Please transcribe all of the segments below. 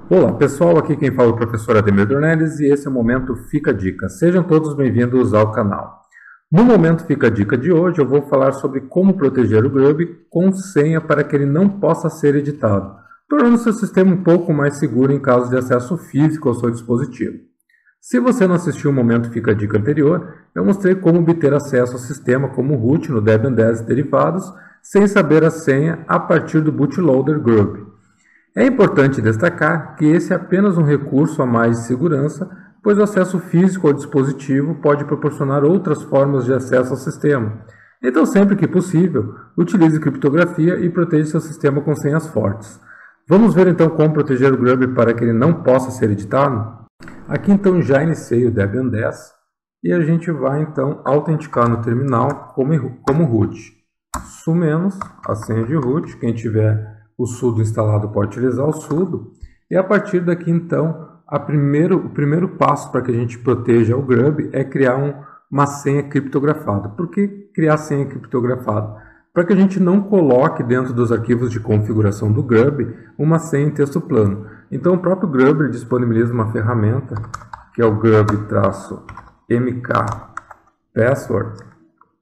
Olá pessoal, aqui quem fala é o professor Ademir Dornelles e esse é o Momento Fica a Dica. Sejam todos bem-vindos ao canal. No Momento Fica a Dica de hoje eu vou falar sobre como proteger o Grub com senha para que ele não possa ser editado, tornando seu sistema um pouco mais seguro em caso de acesso físico ao seu dispositivo. Se você não assistiu o Momento Fica a Dica anterior, eu mostrei como obter acesso ao sistema como root no Debian 10 e derivados, sem saber a senha a partir do bootloader Grub. É importante destacar que esse é apenas um recurso a mais de segurança, pois o acesso físico ao dispositivo pode proporcionar outras formas de acesso ao sistema. Então, sempre que possível, utilize criptografia e proteja seu sistema com senhas fortes. Vamos ver então como proteger o Grub para que ele não possa ser editado? Aqui então já iniciei o Debian 10 e a gente vai então autenticar no terminal como root. Sumenos, a senha de root, quem tiver o sudo instalado pode utilizar o sudo. E a partir daqui então, o primeiro passo para que a gente proteja o Grub é criar uma senha criptografada. Por que criar senha criptografada? Para que a gente não coloque dentro dos arquivos de configuração do Grub uma senha em texto plano. Então o próprio Grub disponibiliza uma ferramenta que é o grub-mk password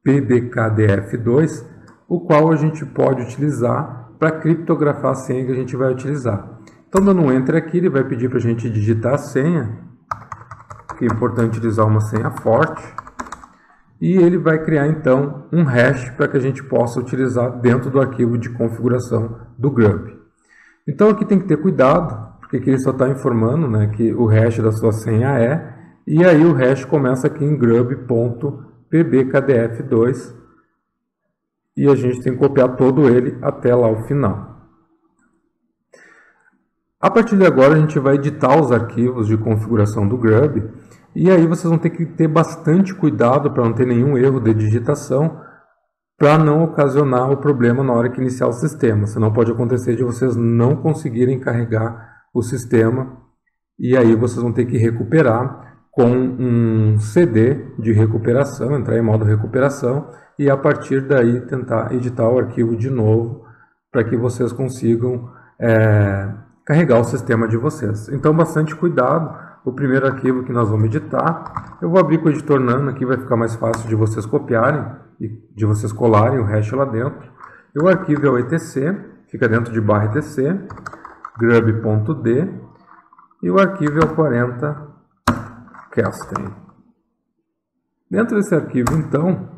pbkdf2, o qual a gente pode utilizar para criptografar a senha que a gente vai utilizar. Então, dando um Enter aqui, ele vai pedir para a gente digitar a senha, que é importante utilizar uma senha forte, e ele vai criar então um hash para que a gente possa utilizar dentro do arquivo de configuração do Grub. Então aqui tem que ter cuidado, porque aqui ele só está informando, né, que o hash da sua senha é, e aí o hash começa aqui em grub.pbkdf2, e a gente tem que copiar todo ele até lá o final. A partir de agora a gente vai editar os arquivos de configuração do Grub, e aí vocês vão ter que ter bastante cuidado para não ter nenhum erro de digitação, para não ocasionar o problema na hora que iniciar o sistema. Senão pode acontecer de vocês não conseguirem carregar o sistema, e aí vocês vão ter que recuperar com um CD de recuperação, entrar em modo recuperação, e a partir daí tentar editar o arquivo de novo para que vocês consigam carregar o sistema de vocês. Então bastante cuidado. O primeiro arquivo que nós vamos editar, eu vou abrir com o editor Nano, aqui vai ficar mais fácil de vocês copiarem e de vocês colarem o hash lá dentro. E o arquivo é o etc, fica dentro de /etc, grub.d, e o arquivo é o 40 casting. Dentro desse arquivo então,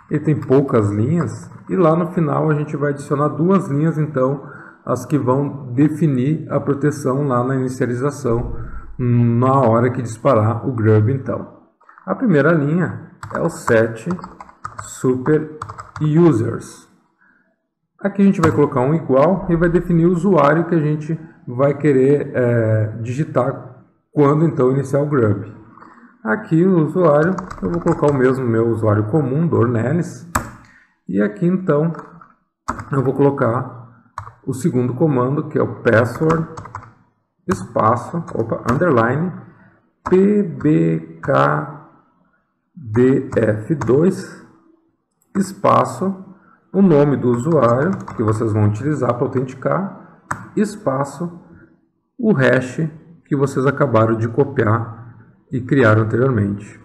ele tem poucas linhas, e lá no final a gente vai adicionar duas linhas, então, as que vão definir a proteção lá na inicialização, na hora que disparar o Grub então. A primeira linha é o set super users. Aqui a gente vai colocar um igual e vai definir o usuário que a gente vai querer digitar quando então iniciar o Grub. Aqui o usuário, eu vou colocar o mesmo meu usuário comum, Dornelles. E aqui então eu vou colocar o segundo comando, que é o password, espaço, underline, pbkdf2, espaço, o nome do usuário que vocês vão utilizar para autenticar, espaço, o hash que vocês acabaram de copiar e criar anteriormente.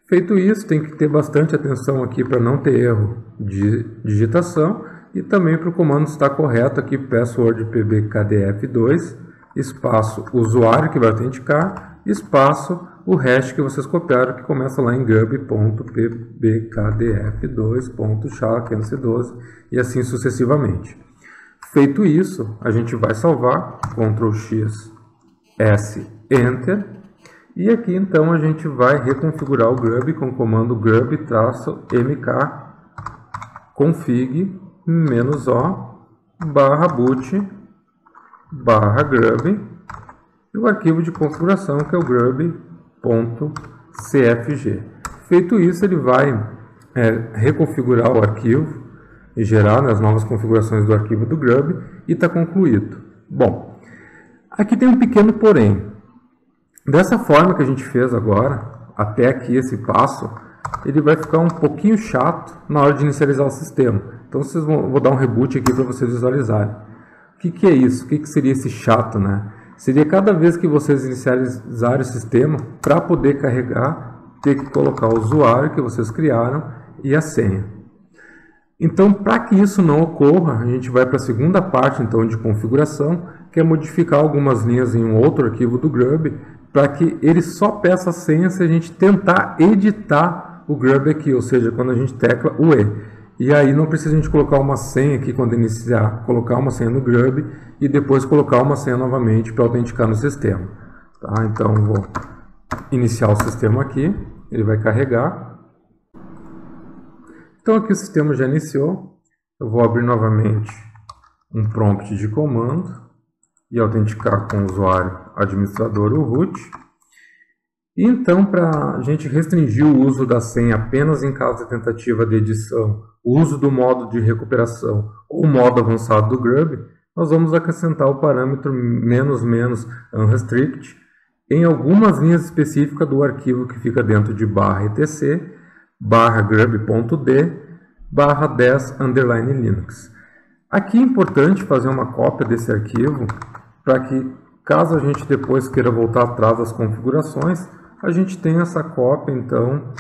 Feito isso, tem que ter bastante atenção aqui para não ter erro de digitação e também para o comando estar correto aqui, password pbkdf2, espaço, usuário que vai autenticar, espaço, o hash que vocês copiaram, que começa lá em grub.pbkdf2.sha512 e assim sucessivamente. Feito isso, a gente vai salvar, Ctrl X, S, Enter, e aqui então a gente vai reconfigurar o Grub com o comando grub-mk config -o /boot/grub e o arquivo de configuração que é o grub.cfg. Feito isso, ele vai reconfigurar o arquivo e gerar as novas configurações do arquivo do Grub e está concluído. Bom, aqui tem um pequeno porém. Dessa forma que a gente fez agora, até aqui esse passo, ele vai ficar um pouquinho chato na hora de inicializar o sistema. Então vou dar um reboot aqui para vocês visualizarem. O que é isso? O que seria esse chato, né? seria cada vez que vocês inicializarem o sistema, para poder carregar, ter que colocar o usuário que vocês criaram e a senha. Então, para que isso não ocorra, a gente vai para a segunda parte então de configuração, que é modificar algumas linhas em um outro arquivo do Grub, para que ele só peça a senha se a gente tentar editar o Grub aqui, ou seja, quando a gente tecla o E. E aí não precisa a gente colocar uma senha aqui quando iniciar, colocar uma senha no Grub e depois colocar uma senha novamente para autenticar no sistema. Tá? Então, vou iniciar o sistema aqui, ele vai carregar. Então aqui o sistema já iniciou, eu vou abrir novamente um prompt de comando e autenticar com o usuário administrador o root. E então, para a gente restringir o uso da senha apenas em caso de tentativa de edição, o uso do modo de recuperação ou modo avançado do Grub, nós vamos acrescentar o parâmetro "unrestrict" em algumas linhas específicas do arquivo que fica dentro de /etc /grub.d /10_linux. Aqui é importante fazer uma cópia desse arquivo para que, caso a gente depois queira voltar atrás das configurações, a gente tenha essa cópia, então,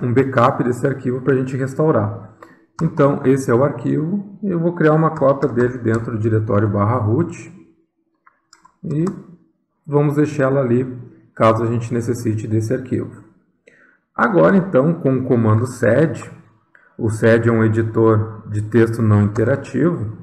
um backup desse arquivo para a gente restaurar. Então, esse é o arquivo, eu vou criar uma cópia dele dentro do diretório /root e vamos deixá-la ali, caso a gente necessite desse arquivo. Agora, então, com o comando sed, o sed é um editor de texto não interativo,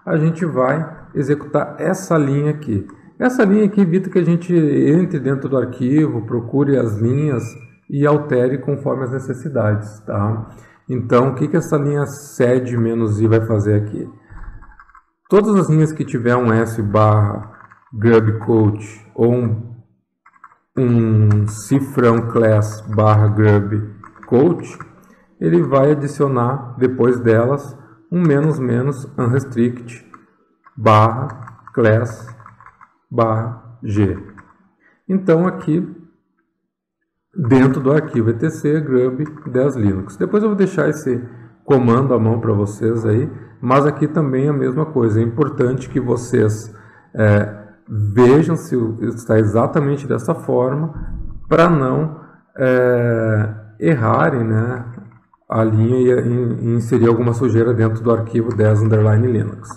a gente vai executar essa linha aqui. Essa linha aqui evita que a gente entre dentro do arquivo, procure as linhas e altere conforme as necessidades. Tá? Então, o que essa linha sed-i vai fazer aqui? Todas as linhas que tiver um s/grubcoach ou um cifrão class /grubcoach, ele vai adicionar depois delas um "unrestrict" /class /g. Então aqui dentro do arquivo etc grub 10 linux. Depois eu vou deixar esse comando à mão para vocês aí, mas aqui também é a mesma coisa. É importante que vocês vejam se está exatamente dessa forma, para não errarem, né, a linha e inserir alguma sujeira dentro do arquivo 10_linux.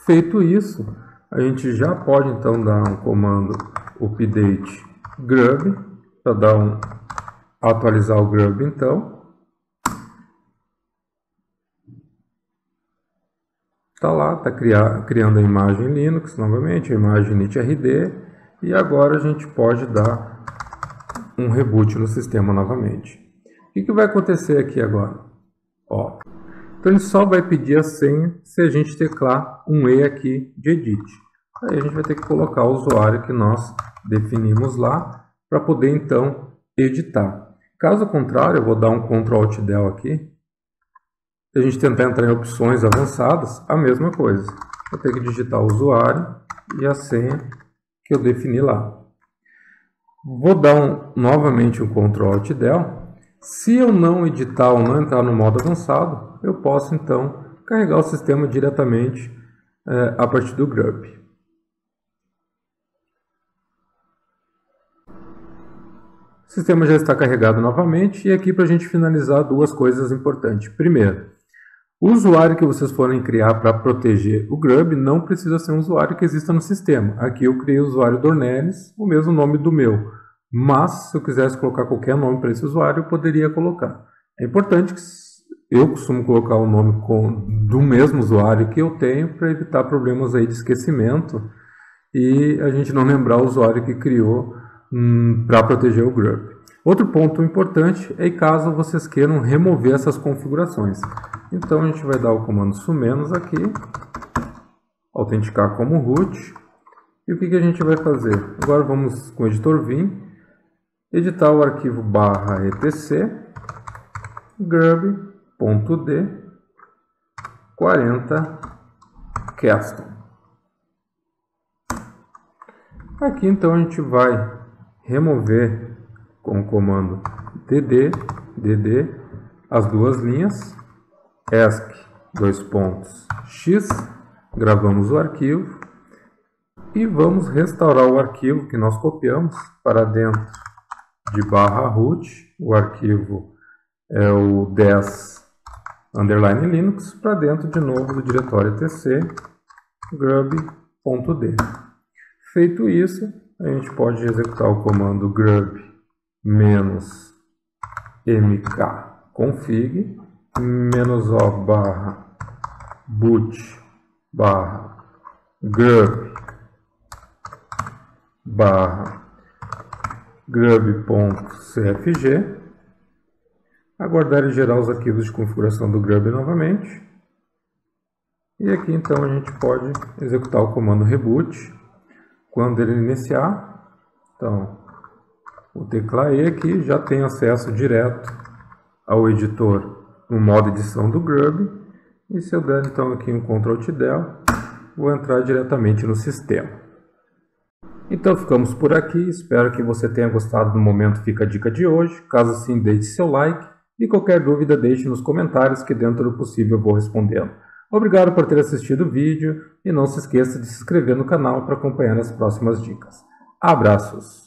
Feito isso, a gente já pode então dar um comando update grub, para atualizar o grub então. Está lá, está criando a imagem Linux novamente, a imagem NITRD, e agora a gente pode dar um reboot no sistema novamente. O que vai acontecer aqui agora? Ó, então ele só vai pedir a senha se a gente teclar um E aqui de edit. Aí a gente vai ter que colocar o usuário que nós definimos lá para poder então editar. Caso contrário, eu vou dar um Ctrl+Alt+Del aqui. Se a gente tentar entrar em opções avançadas, a mesma coisa. Vou ter que digitar o usuário e a senha que eu defini lá. Vou dar novamente um Ctrl+Alt+Del. Se eu não editar ou não entrar no modo avançado, eu posso então carregar o sistema diretamente a partir do Grub. O sistema já está carregado novamente e aqui para a gente finalizar duas coisas importantes. Primeiro, o usuário que vocês forem criar para proteger o Grub não precisa ser um usuário que exista no sistema. Aqui eu criei o usuário Dornelles, o mesmo nome do meu. Mas, se eu quisesse colocar qualquer nome para esse usuário, eu poderia colocar. É importante que eu costumo colocar o nome do mesmo usuário que eu tenho para evitar problemas aí de esquecimento e a gente não lembrar o usuário que criou para proteger o Grub. Outro ponto importante é caso vocês queiram remover essas configurações. Então a gente vai dar o comando sumenos aqui, autenticar como root. E o que a gente vai fazer? Agora vamos com o editor Vim, editar o arquivo /etc grub.d 40 custom. Aqui então a gente vai remover com o comando dd as duas linhas, ESC : x, gravamos o arquivo, E vamos restaurar o arquivo que nós copiamos para dentro de /root. O arquivo é o 10_linux, para dentro de novo do diretório etc grub.d. Feito isso, a gente pode executar o comando grub-mkconfig -boot/grub.cfg, aguardar e gerar os arquivos de configuração do Grub novamente. E aqui então a gente pode executar o comando reboot quando ele iniciar. Então, o tecla E aqui já tem acesso direto ao editor no modo edição do Grub. E se eu der então aqui um Ctrl+Del, vou entrar diretamente no sistema. Então ficamos por aqui, espero que você tenha gostado do Momento Fica a Dica de hoje. Caso sim, deixe seu like e qualquer dúvida deixe nos comentários que dentro do possível eu vou respondendo. Obrigado por ter assistido o vídeo e não se esqueça de se inscrever no canal para acompanhar as próximas dicas. Abraços!